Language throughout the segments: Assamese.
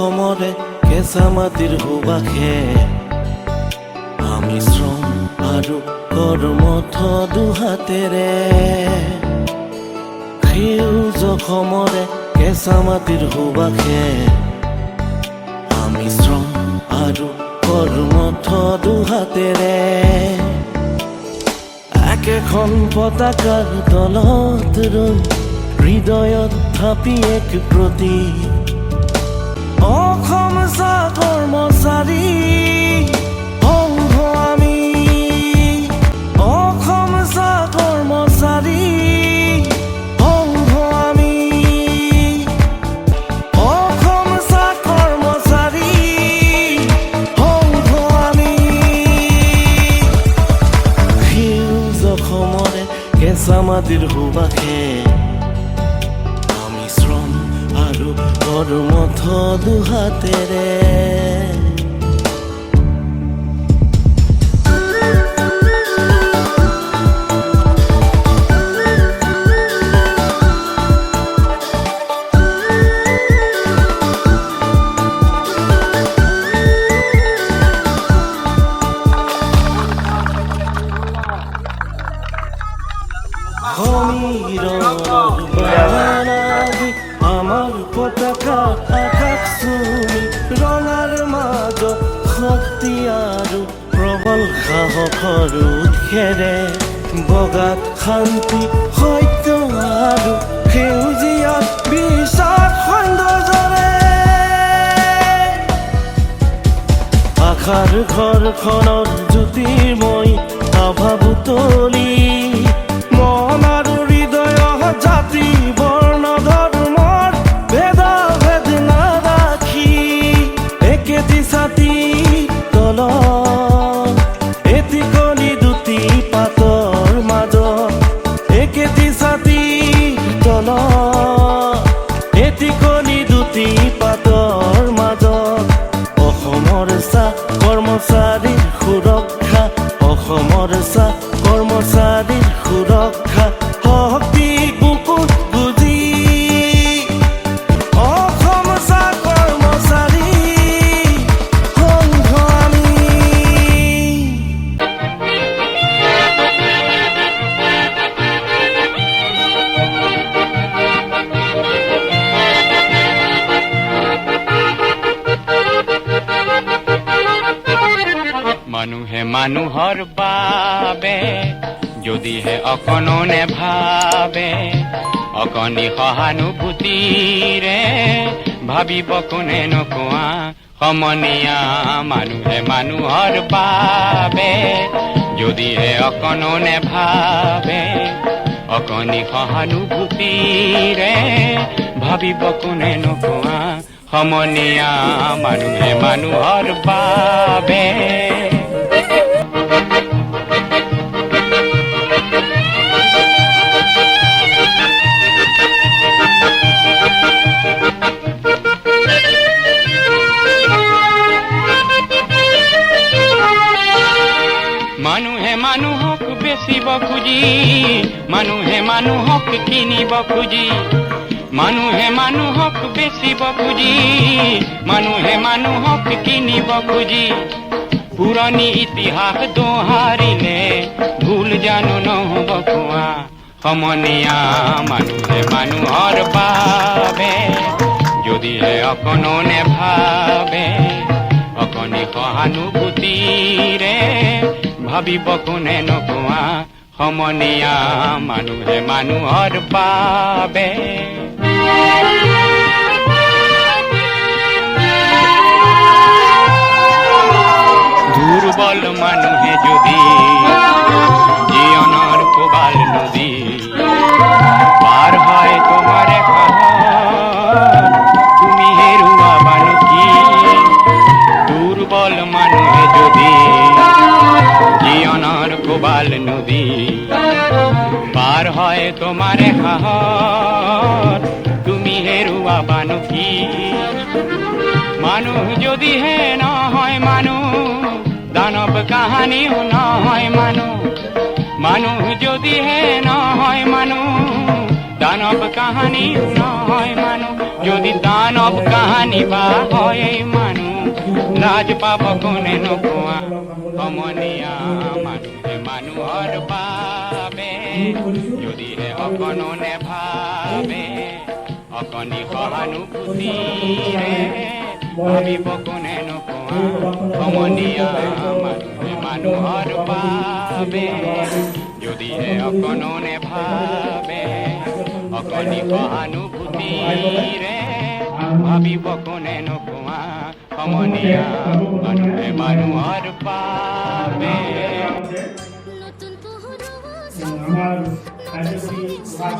জখমৰে কেঁচা মাটিৰ সুবাসে আমি শ্ৰম আৰু কৰ্মঠ দুহাতেৰে জখমৰে কেঁচা মাটিৰ সুবাসে আমি শ্ৰম আৰু কৰ্মঠ দুহাতেৰে একেখন পতাকাৰ তলত ৰৈ হৃদয়ত থাপি এক প্ৰতীক অসম চাহ কৰ্মচাৰী সংঘ আমি অসম চাহ কৰ্মচাৰী সংঘ আমি অসম চাহ কৰ্মচাৰী সংঘ আমি সেউজ অসমৰে কেঁচা মাটিৰ সুবাসে আমি শ্ৰম আৰু কৰ্মঠ দুহাতেৰে আমাৰ পতাকা আকাশ চুমি ৰঙাৰ মাজত শক্তি আৰু প্ৰবল সাহসৰ উৎসেৰে বগাত শান্তি সত্য আৰু সেউজীয়াত বিশ্বাস সৌন্দৰ্যৰে আশাৰ ঘৰখনৰ জ্যোতিৰ্ময় আভা বুটলি মন আৰু হৃদয় জাতি বৰ্ণ ধৰ্মৰ ভেদাভেদ নাৰাখি একেটি ছাতি তলত এটি কলি দুটি পাতৰ মাজত একেটি ছাতি তলত এটি কলি দুটি পাতৰ মাজত অসমৰ চাহ কৰ্মচাৰীৰ সুৰক্ষা অসমৰ চাহ কৰ্মচাৰীৰ সুৰক্ষা শক্তি বুকুত বুজি অসম চাহ কৰ্মচাৰী সংঘ আমি মানুহে মানুহৰ বাবে যদিহে অকণো নেভাবে অকণি সহানুভূতিৰে ভাবিব কোনে নোকোৱা সমনীয়া মানুহে মানুহৰ বাবে যদিহে অকণো নেভাবে অকণি সহানুভূতিৰে ভাবিব কোনে নোকোৱা সমনীয়া মানুহে মানুহৰ বাবে মানুহে মানুহক বেচিব খুজি মানুহে মানুহক কিনিব খুজি মানুহে মানুহক বেচিব খুজি মানুহে মানুহক কিনিব খুজি পুৰণি ইতিহাস দোহাৰিলে ভুল জানো নহ'ব কোৱা সমনীয়া মানুহে মানুহৰ বাবে যদিহে অকণো নেভাবে অকণি সহানুভূতিৰে ভাবিব কোনে নোকোৱা সমনীয়া মানুহে মানুহৰ বাবে দুৰ্বল মানুহে যদি জীৱনৰ কোবাল নদী পাৰ হয় তোমাৰ তুমি হেৰুৱা বানো কি দুৰ্বল মানুহে যদি জীৱনৰ কোবাল নদী পাৰ হয় তোমাৰ তুমি হেৰুৱা বানো কি মানুহ যদিহে নহয় মানুহ দানৱ কাহানিও নহয় মানুহ মানুহ যদিহে নহয় মানুহ দানব কাহানি নয় মানু যদি দানব কাহানি বা হয় মানু লাজ পাব কোনে নকোয়া সমনীয়া মানুহে মানুহৰ বাবে যদি হে অকণো নেভাবে অকণি সহানুভূতিৰে ভাবিব কোনে নকোৱা সমনীয়া মানুহে মানুহৰ বাবে যদি হে অকণো নেভাবে অকণি সহানুভূতিৰে ভাবিব কোনে নকোৱা সমনীয়া মানুহে মানুহৰ বাবে আমাৰ কাৰ্যকৰী বিভাগ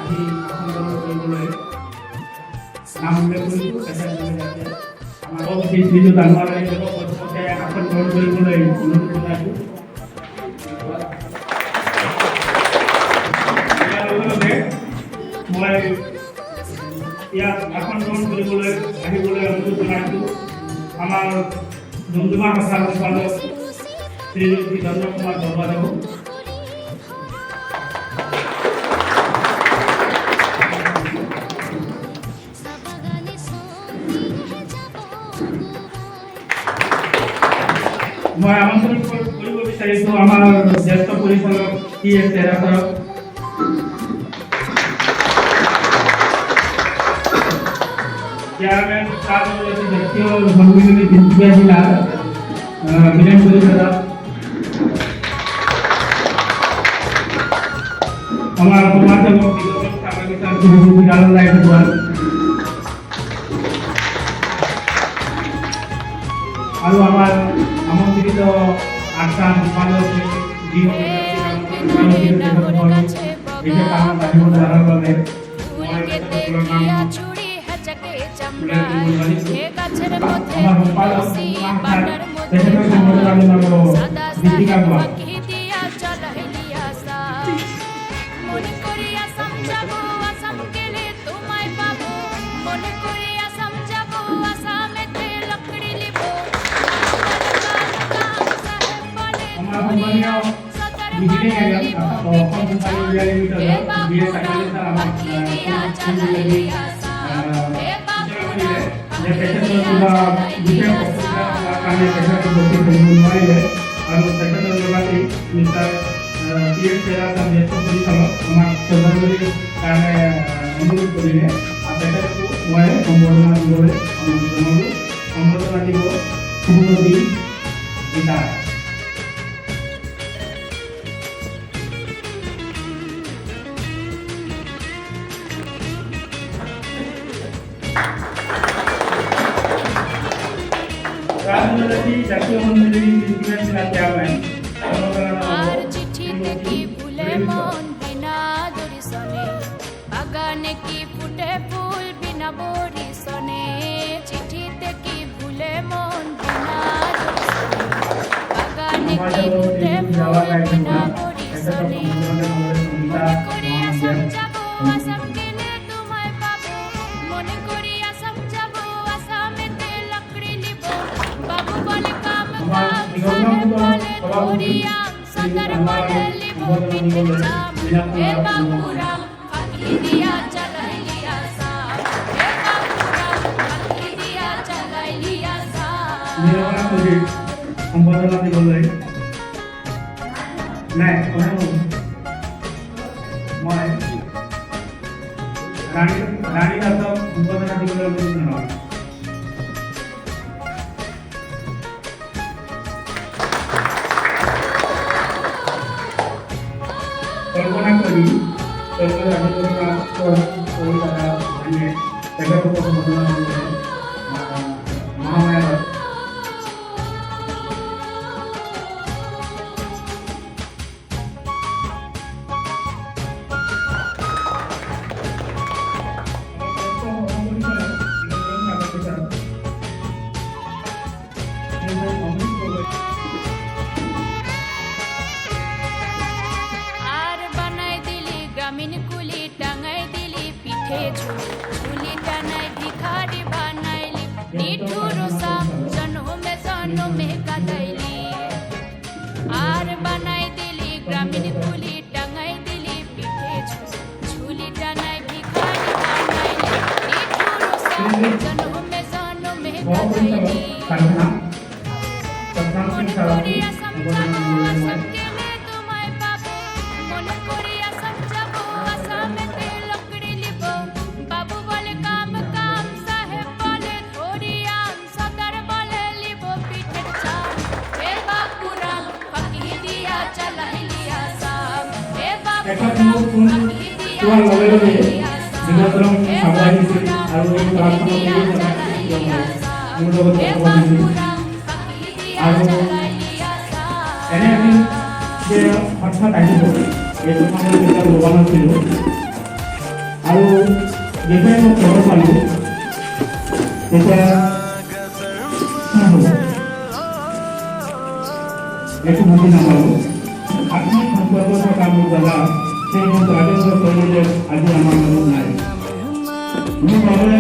আহি আসন কৰিবলৈ নাম উল্লেখ কৰিছোঁ তেখেতলোকে আমাৰ বিজু ডাঙৰে প্ৰথমতে আসন গ্ৰহণ কৰিবলৈ অনুৰোধ জনাইছোঁ। ইয়াৰ লগে লগে মই ইয়াত আসন গ্ৰহণ কৰিবলৈ আহিবলৈ অনুৰোধ জনাইছোঁ আমাৰ ডুমডুমা শাখাৰ সম্পাদক শ্ৰীযুক্ত চন্দ্ৰ কুমাৰ বৰবাদেৱক। মই আমন্ত্ৰণ কৰিব বিচাৰিছোঁ আমাৰ জ্যেষ্ঠ পৰিচালক টি.এছ. তেৰাছৰক। চেয়াৰম্যান কাৰ্যকৰী জাতীয় সম্মিলনী তিনসুকিয়া জেলা বিধান পৰিষদ আমাৰ সমাজসেবক আৰু আমাৰ আমন্ত্রিত আসাম সম্পাদক রাজনীতি জাতীয় মন্ত্রী চেয়ারম্যান আর চিঠিতে কি ভুলে মন বিনা দরিসনে বাগানে কি ফুটে ফুল বিনা বরিসনে চিঠিতে কি ভুলে মন বিনা দরিসনে বাগানে কি ফুটে ফুল বিনা বরিসনে মনে করি আসাম যাবো আসাম গেলে তোমায় পাবো মনে করি আসাম যাবো আসামেতে লাকড়ি লিব বাবু বলে কাম কাম সাহেব বলে ধরিয়াম সদর বলে লিব পিঠে চাম হে বাবুরাম ফাঁকি দিয়া চালাইলিয়া সাম হে বাবুরাম ফাঁকি দিয়া চালাইলিয়া সাম সম্পাদনা দিবলৈ নাই মই ৰাণী দাসক সম্পাদনা দিবলৈ অনুৰোধ জনাওঁ। কল্পনা কৰি তেখেতক সম্পাদনা দিবলৈ মহামায়া গ্রামীণ কুলি টাঙাই দিলি পিঠে ঝুলি টানাই ভিখারি বানাইলি নিঠুর সাম জন্মে কাটাইলি আর বানাই দিলি গ্রামীণ কুলি টাঙাই দিলি পিঠে ঝুলি जन्म में बहुत बधाई कारखाना सतनाम सिंह सारावती করিয়া সমঝাবো সত্যিনে তোমায় পাবো মন করিয়া সমঝাবো আসামেতে লকড়ি লিব বাবু বলে কাম কাম সাহেব বলে ধরিয়াম সদর বলে লিব পিঠের চাম হে বাপুরাম ফাঁকি দিয়া চালাইলিয়া সাম হে বাপুরাম ফাঁকি দিয়া চালাইলিয়া সাম হে বাপুরাম ফাঁকি দিয়া চালাইলিয়া সাম হে বাপুরাম ফাঁকি দিয়া চালাইলিয়া সাম এনে আমি যে হঠাৎ আহিব এইটো সময়ত যেতিয়া ল'ব নাছিলোঁ আৰু যেতিয়াই মই খবৰ পালোঁ তেতিয়া একো ভাবি নাপালোঁ আত্মিক সম্পৰ্ক থকা মোৰ দাদা সেই মোক ৰাজেন্দ্ৰ কৰিলে আজি আমাৰ লগত নাই মোৰ বাবে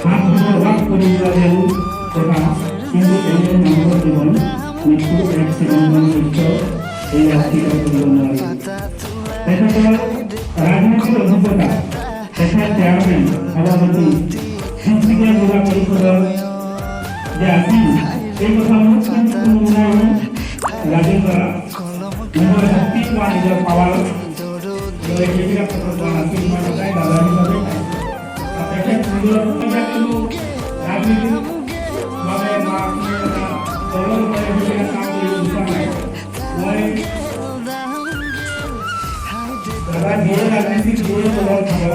হাত বাস কৰি যোৱা যেন কথা কিন্তু এনে মানুহৰ জীৱন মৃত্যু এক ছেকেণ্ডৰ মৃত্যু এই অস্বীকাৰ কৰিব নোৱাৰি তেখেতৰ ৰাজনৈতিক অভিজ্ঞতা তেখেত চেয়াৰমেন সভাপতি সংসদীয় সেৱা পৰিষদৰ যে আছিল এই কথা মোক কিন্তু কোনো ৰাজেন্দ্ৰ নিজৰ শক্তি পোৱা নিজৰ পাৱাৰ লৈ সেইবিলাক কথা কোৱা নাছিল মই সদায় দাদা হিচাপে তেখেত নিজৰ ৰাজনীতিক বাবে বা দলৰ বাবে সেইবিলাক কাম কৰিব বিচৰা নাই মই দাদা যিয়ে ৰাজনীতিক যিয়ে দলৰ খাব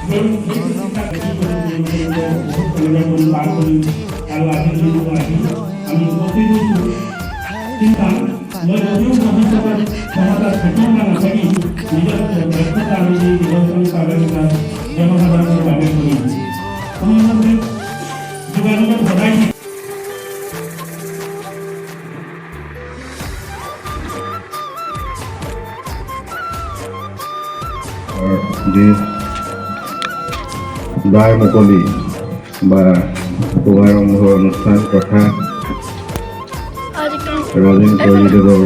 সেই চিন্তা বেছি বহুত পৰিৱৰ্তন পাৰ কৰিম আৰু আজি দিনটো আহি আমি উপস্থিত হৈছোঁ চিন্তা মই যদিও ভৱিষ্যতত ক্ষমতাত থাকিম বা নাথাকিম নিজৰ ব্যস্ততা আমি নিৰ্বাচনী পাৰদৰ্শিতা জনসাধাৰণৰ বাবে কৰিম কোনোমতে যোগাযোগত সদায় যি দ্বাৰ মুকলি বা শুভাৰম্ভৰ অনুষ্ঠান তথা ৰজীন পৰিদেৱৰ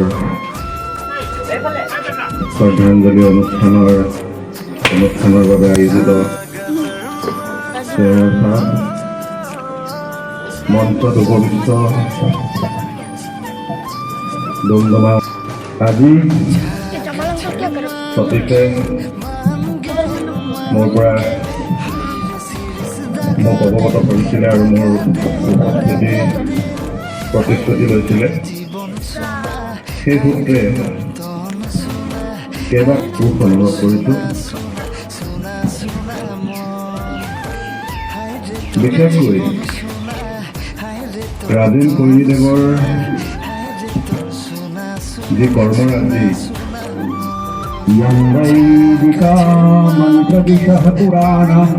শ্ৰদ্ধাঞ্জলি অনুষ্ঠানৰ বাবে আয়োজিত মঞ্চত উপবিষ্ট ডুমডুমা আজি সতীশে মোৰ পৰা মোক অৱগত কৰিছিলে আৰু মোৰ প্ৰতিশ্ৰুতি লৈছিলে সেই সূত্ৰে কেইবা সুখ অনুভৱ কৰিছোঁ বিশেষকৈ ৰাজীন পৰিদেৱৰ যি কৰ্মৰাজি यंदैविका मंत्रदिशः पुराणम्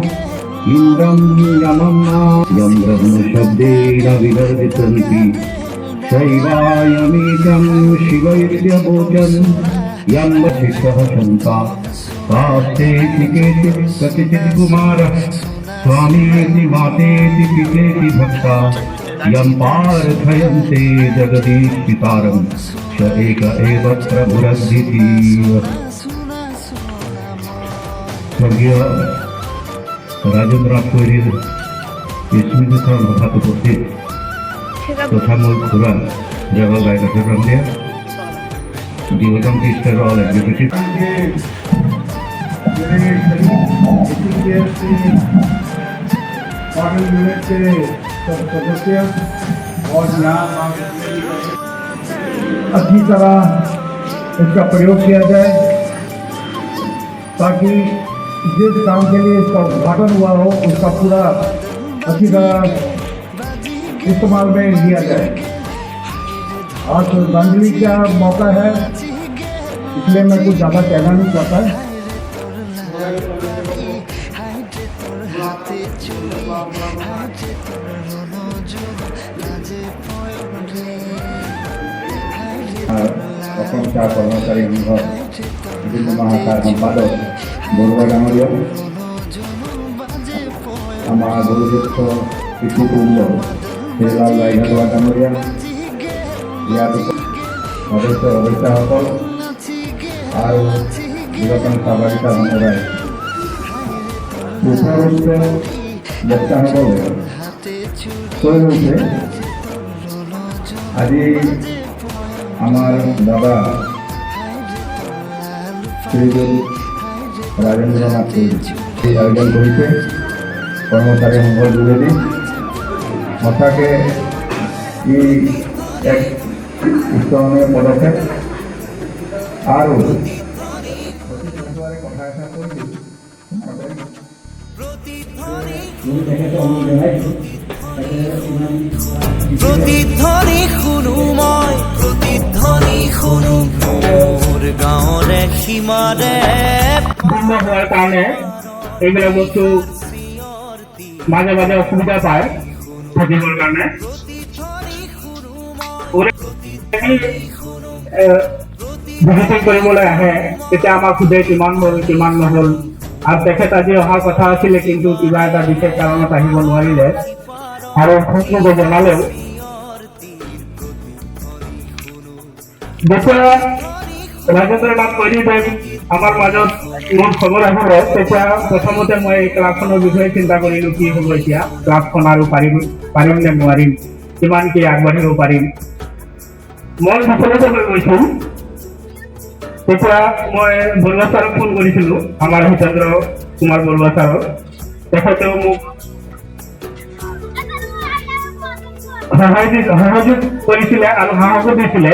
इन्द्रं यमन्ना यं ब्रह्मशब्देन विवर्धितन्ति शैवायमेकं शिवैर्यवोचन् यं वसिष्ठः शन्ता तास्ते चिकेति कतिचित् कुमारः स्वामीति मातेति पितेति भक्ता यं पार्थयन्ते जगदीश्पितारं स एक एव प्रभुरद्धितीव स्वर्गीय राजेन्द्रनाथ কৈৰীৰ স্মৃতিস্থান ভাষাত উপস্থিত তথা মোৰ খুৰা জগল গায়ক দিয়ে the welcome to Easter all executive. सदस्य और यहाँ अच्छी तरह इसका प्रयोग किया जाए ताकि जिस काम के लिए इसका उद्घाटन हुआ हो उसका पूरा अच्छी तरह इस्तेमाल में लिया जाए। आज श्रद्धांजलि का मौका है इसलिए मैं कुछ ज़्यादा कहना नहीं चाहता है। অসম চাহ কৰ্মচাৰী সংঘৰ বিভিন্ন মহাকাৰ সম্পাদক বৰুৱা ডাঙৰীয়া, আমাৰ গুৰুজ্যেষ্ঠ পিতৃতুল্য শ্ৰীলাল গাইঘাটুৱা ডাঙৰীয়া, ইয়াৰ সদস্য সদস্যসকল আৰু নিৰ্বাচন সহযোগিতা সম্প্ৰদায় উপস্থিত যাত্ৰা হ'ব কৈ গৈছে আজি আমাৰ দাদা শ্ৰীযুত ৰাজেন্দ্ৰ নাথ এই আয়োজন কৰিছে কৰ্মচাৰী সংঘৰ যোগেদি। সঁচাকৈ ই এক উচ্চৰণীয় পদক্ষেপ আৰু কথা এটা কৈছোঁ প্ৰতিধ্বনি শুনো মই প্ৰতিধ্বনি শুনো মোৰ গাঁৱৰে সীমাৰে ভিন্ন হোৱাৰ কাৰণে এইবিলাক বস্তু মাজে মাজে অসুবিধা পায় থাকিবৰ কাৰণে। ভিজিটিং কৰিবলৈ আহে তেতিয়া আমাক সোধে কিমান হ'ল কিমান নহ'ল, আৰু তেখেত আজি অহাৰ কথা আছিলে কিন্তু কিবা এটা বিশেষ কাৰণত আহিব নোৱাৰিলে আৰু ফোন নম্বৰ জনালেও। যেতিয়া ৰাজেন্দ্ৰ নাথ কৈৰীদেৱ আমাৰ মাজত মোৰ খবৰ আহিলে তেতিয়া প্ৰথমতে মই এই ক্লাবখনৰ বিষয়ে চিন্তা কৰিলোঁ কি হ'ব এতিয়া, ক্লাবখন আৰু পাৰিম নে নোৱাৰিম, কিমান কি আগবাঢ়িব পাৰিম। মই বিচলিত হৈ গৈছোঁ। তেতিয়া মই বৰুৱা ছাৰক ফোন কৰিছিলোঁ, আমাৰ হিতেন্দ্ৰ কুমাৰ বৰুৱা ছাৰক। তেখেতেও মোক সহযোগ কৰিছিলে আৰু সাহসো দিছিলে,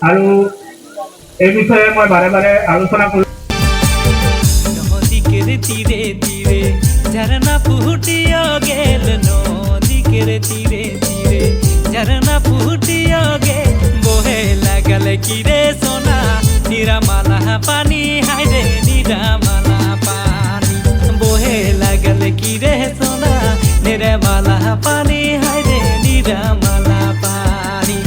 আৰু এই বিষয়ে মই বাৰে বাৰে আলোচনা কৰি নদীকের তীরে তীরে ঝরনা ফুটিয়া গেল, নদীকের তীরে তীরে ঝরনা ফুটিয়া গে বহে লাগল কিরে সোনা নিরামালা পানি হাইরে নিরামালা পানি বহে লাগল কিরে সোনা নিরামালা পানি হাইরে নিরামালা পানি।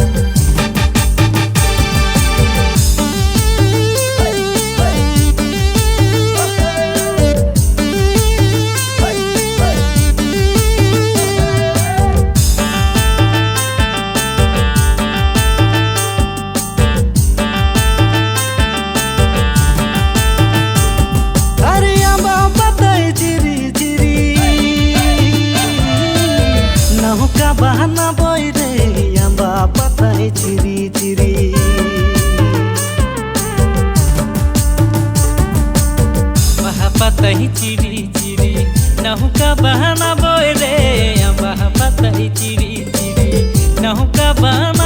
বাহানা বই রে আম্বা পাতায় চিরি চিরি বাহা পাতায় চিরি চিরি নৌকা বাহানা বই রে আম্বা পাতায় চিরি চিরি নৌকা বাহানা